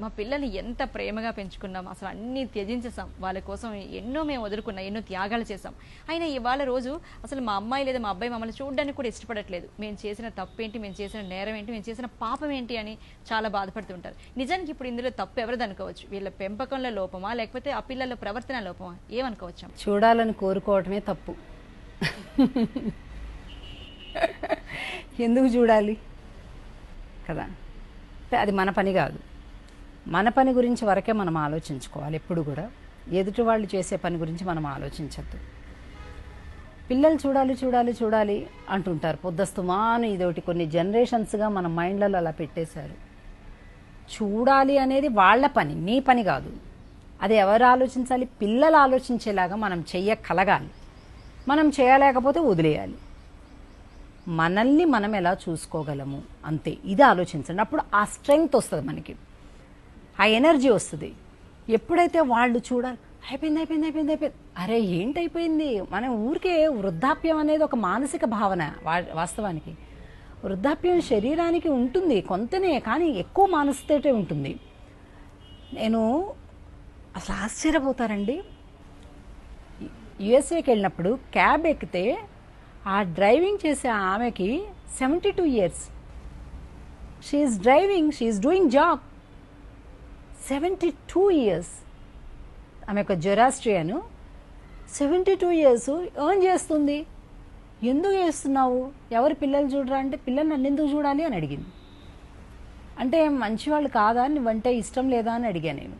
మా పిల్లల్ని ఎంత ప్రేమగా పెంచుకున్నాం, అసలు అన్నీ త్యజించేసాం, వాళ్ళ కోసం ఎన్నో మేము వదులుకున్నాం, ఎన్నో త్యాగాలు చేసాం. అయినా ఇవాళ రోజు అసలు మా అమ్మాయి లేదా మా అబ్బాయి మమ్మల్ని చూడడానికి కూడా ఇష్టపడట్లేదు. మేము చేసిన తప్పేంటి, మేము చేసిన నేరం ఏంటి, మేము చేసిన పాపం ఏంటి అని చాలా బాధపడుతుంటారు. నిజానికి ఇప్పుడు ఇందులో తప్పు ఎవరిది అనుకోవచ్చు? వీళ్ళ పెంపకంలో లోపమా, లేకపోతే ఆ పిల్లల ప్రవర్తన లోపమా, ఏమనుకోవచ్చు? చూడాలని కోరుకోవటమే తప్పు. ఎందుకు చూడాలి కదా? అది మన పని కాదు. మన పని గురించి వరకే మనం ఆలోచించుకోవాలి. ఎప్పుడు కూడా ఎదుటి వాళ్ళు చేసే పని గురించి మనం ఆలోచించద్దు. పిల్లలు చూడాలి చూడాలి చూడాలి అంటుంటారు పొద్దుస్తమాను. ఇదొకటి కొన్ని జనరేషన్స్గా మన మైండ్లలో అలా పెట్టేశారు. చూడాలి అనేది వాళ్ళ పని, నీ పని కాదు. అది ఎవరు ఆలోచించాలి? పిల్లలు ఆలోచించేలాగా మనం చెయ్యగలగాలి. మనం చేయలేకపోతే వదిలేయాలి. మనల్ని మనం ఎలా చూసుకోగలము అంతే. ఇది ఆలోచించండి. అప్పుడు ఆ స్ట్రెంగ్త్ వస్తుంది, మనకి ఆ ఎనర్జీ వస్తుంది. ఎప్పుడైతే వాళ్ళు చూడాలి అయిపోయింది అయిపోయింది అయిపోయింది అయిపోయింది, అరే ఏంటైపోయింది? మనం ఊరికే వృద్ధాప్యం అనేది ఒక మానసిక భావన. వాస్తవానికి వృద్ధాప్యం శరీరానికి ఉంటుంది కొంతనే, కానీ ఎక్కువ మానసికతే ఉంటుంది. నేను అసలు ఆశ్చర్యపోతారండి. యుఎస్ఏకి వెళ్ళినప్పుడు క్యాబ్ ఎక్కితే ఆ డ్రైవింగ్ చేసే ఆమెకి 72 years. She is driving, she is doing job. 72 years. ఆమె ఒక జొరాస్ట్రియను. 72 years ఎర్న్ చేస్తుంది. ఎందుకు చేస్తున్నావు? ఎవరు పిల్లలు చూడరా అంటే, పిల్లలు నన్ను ఎందుకు చూడాలి అని అడిగింది. అంటే మంచివాళ్ళు కాదా, నువ్వంటే ఇష్టం లేదా అని అడిగా నేను.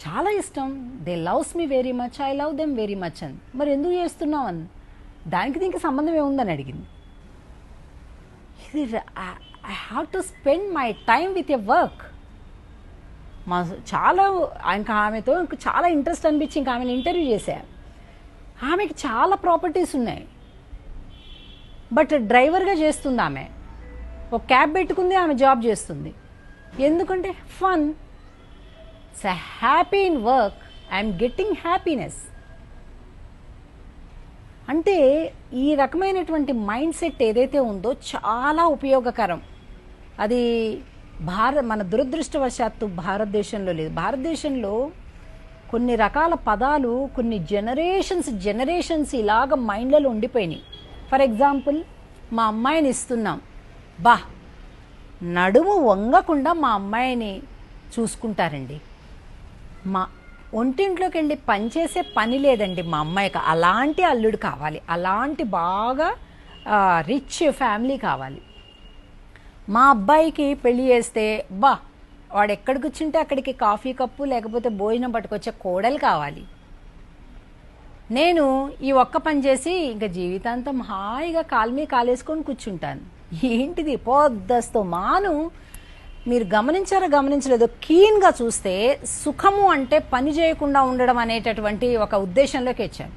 చాలా ఇష్టం, they loves me very much, I love them very much అని. మరి ఎందుకు చేస్తున్నావు అని, దానికి దీనికి సంబంధం ఏముందని అడిగింది. ఇది I have to spend my time with a work. మా చాలా ఇంకా ఆమెతో చాలా ఇంట్రెస్ట్ అనిపించి ఇంకా ఆమెను ఇంటర్వ్యూ చేశా. ఆమెకి చాలా ప్రాపర్టీస్ ఉన్నాయి, బట్ డ్రైవర్గా చేస్తుంది ఆమె. ఒక క్యాబ్ పెట్టుకుంది, ఆమె జాబ్ చేస్తుంది. ఎందుకంటే fun. So happy in work, I'm getting happiness. అంటే ఈ రకమైనటువంటి మైండ్ సెట్ ఏదైతే ఉందో చాలా ఉపయోగకరం. అది మన దురదృష్టవశాత్తు భారతదేశంలో లేదు. భారతదేశంలో కొన్ని రకాల పదాలు కొన్ని జనరేషన్స్ ఇలాగ మైండ్లలో ఉండిపోయినాయి. ఫర్ ఎగ్జాంపుల్, మా అమ్మాయిని ఇస్తున్నాం, నడుము వంగకుండా మా అమ్మాయిని చూసుకుంటారండి. మా ఒంటింట్లోకి వెళ్ళి పనిచేసే పని లేదండి మా అమ్మాయికి. అలాంటి అల్లుడు కావాలి, అలాంటి బాగా రిచ్ ఫ్యామిలీ కావాలి. మా అబ్బాయికి పెళ్లి చేస్తే వాడు ఎక్కడికి వచ్చింటే అక్కడికి కాఫీ కప్పు లేకపోతే భోజనం పట్టుకొచ్చే కోడలు కావాలి. నేను ఈ ఒక్క పని చేసి ఇంకా జీవితాంతం హాయిగా కాలేసుకొని కూర్చుంటాను. ఏంటిది పొద్దస్తు మాను. మీరు గమనించలేదో, కీన్గా చూస్తే సుఖము అంటే పని చేయకుండా ఉండడం అనేటటువంటి ఒక ఉద్దేశంలోకి వచ్చాను.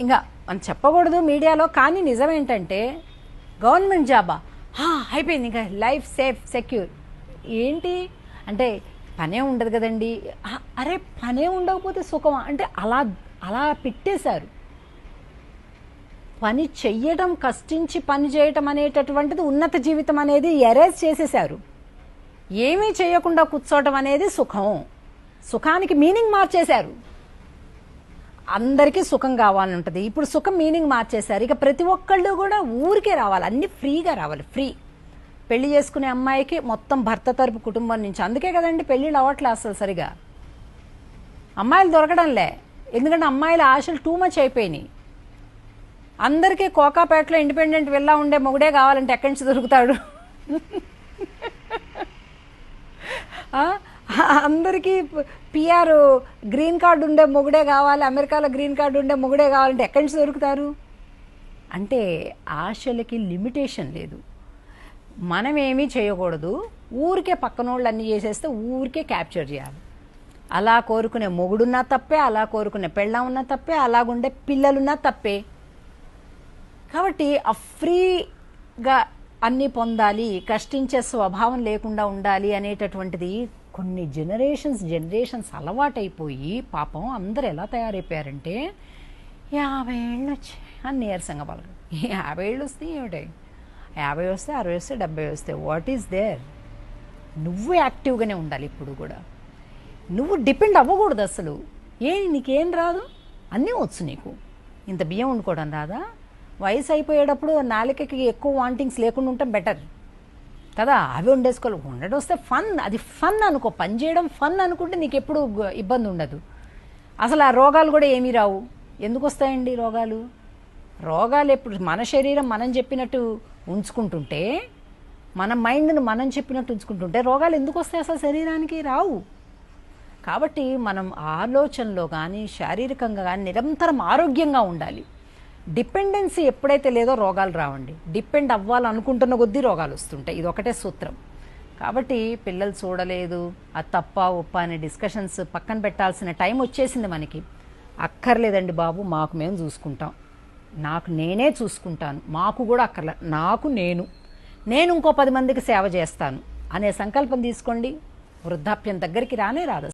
ఇంకా మనం చెప్పకూడదు మీడియాలో, కానీ నిజమేంటంటే గవర్నమెంట్ జాబా అయిపోయింది, ఇంకా లైఫ్ సేఫ్ సెక్యూర్. ఏంటి అంటే పనే ఉండదు కదండి. అరే పనే ఉండకపోతే సుఖమా అంటే అలా పెట్టేశారు. పని చెయ్యడం, కష్టించి పని చేయటం అనేటటువంటిది ఉన్నత జీవితం అనేది ఎరేజ్ చేసేశారు. ఏమీ చేయకుండా కూర్చోవటం అనేది సుఖం. సుఖానికి మీనింగ్ మార్చేశారు. అందరికీ సుఖం కావాలని ఉంటుంది. ఇప్పుడు సుఖం మీనింగ్ మార్చేశారు. ఇక ప్రతి ఒక్కళ్ళు కూడా ఊరికే రావాలి, అన్ని ఫ్రీగా రావాలి. ఫ్రీ పెళ్లి చేసుకునే అమ్మాయికి మొత్తం భర్త తరపు కుటుంబం నుంచి. అందుకే కదండి పెళ్ళిళ్ళు అవ్వట్లే అసలు సరిగా. అమ్మాయిలు దొరకడంలే, ఎందుకంటే అమ్మాయిల ఆశలు టూ మచ్ అయిపోయినాయి. అందరికీ కోకాపేటలో ఇండిపెండెంట్ విల్లా ఉండే మొగుడే కావాలంటే ఎక్కడి నుంచి దొరుకుతాడు? అందరికీ పిఆర్ గ్రీన్ కార్డు ఉండే మొగుడే కావాలి, అమెరికాలో గ్రీన్ కార్డు ఉండే మొగుడే కావాలంటే ఎక్కడి నుంచి దొరుకుతారు? అంటే ఆశలకి లిమిటేషన్ లేదు. మనం ఏమీ చేయకూడదు, ఊరికే పక్కనోళ్ళు అన్నీ చేసేస్తే ఊరికే క్యాప్చర్ చేయాలి. అలా కోరుకునే మొగుడున్నా తప్పే, అలా కోరుకునే పెళ్ళాం ఉన్నా తప్పే, అలాగుండే పిల్లలున్నా తప్పే. కాబట్టి ఆ ఫ్రీగా అన్నీ పొందాలి, కష్టించే స్వభావం లేకుండా ఉండాలి అనేటటువంటిది కొన్ని జనరేషన్స్ అలవాటైపోయి పాపం అందరు ఎలా తయారైపోయారంటే 50 ఏళ్ళు వచ్చి అని నీరసంగా పలకరు. 50 ఏళ్ళు వస్తే ఏమిటాయి? 50 వస్తే 60 వస్తే 70 వస్తే వాట్ ఈస్ దేర్? నువ్వు యాక్టివ్గానే ఉండాలి ఇప్పుడు కూడా. నువ్వు డిపెండ్ అవ్వకూడదు అసలు. నీకేం రాదు, అన్నీ వచ్చు నీకు. ఇంత బియ్యం వండుకోవడం రాదా? వయసు అయిపోయేటప్పుడు నాలుకకి ఎక్కువ వాంటింగ్స్ లేకుండా ఉంటే బెటర్ కదా. అవి వండేసుకోవాలి. వండడం వస్తే ఫన్, అది ఫన్ అనుకో. పని చేయడం ఫన్ అనుకుంటే నీకు ఎప్పుడు ఇబ్బంది ఉండదు. అసలు ఆ రోగాలు కూడా ఏమీ రావు. ఎందుకు వస్తాయండి రోగాలు? రోగాలు ఎప్పుడు మన శరీరం మనం చెప్పినట్టు ఉంచుకుంటుంటే, మన మైండ్ను మనం చెప్పినట్టు ఉంచుకుంటుంటే రోగాలు ఎందుకు వస్తాయి? అసలు శరీరానికి రావు. కాబట్టి మనం ఆలోచనలో కానీ శారీరకంగా కానీ నిరంతరం ఆరోగ్యంగా ఉండాలి. డిపెండెన్సీ ఎప్పుడైతే లేదో రోగాలు రావండి. డిపెండ్ అవ్వాలనుకుంటున్న కొద్దీ రోగాలు వస్తుంటాయి. ఇది ఒకటే సూత్రం. కాబట్టి పిల్లలు చూడలేదు, అది తప్ప ఒప్ప అనే డిస్కషన్స్ పక్కన పెట్టాల్సిన టైం వచ్చేసింది మనకి. అక్కర్లేదండి బాబు, మాకు మేము చూసుకుంటాం, నాకు నేనే చూసుకుంటాను, మాకు కూడా అక్కర్లే, నాకు నేను ఇంకో 10 మందికి సేవ చేస్తాను అనే సంకల్పం తీసుకోండి. వృద్ధాప్యం దగ్గరికి రానే రాదు.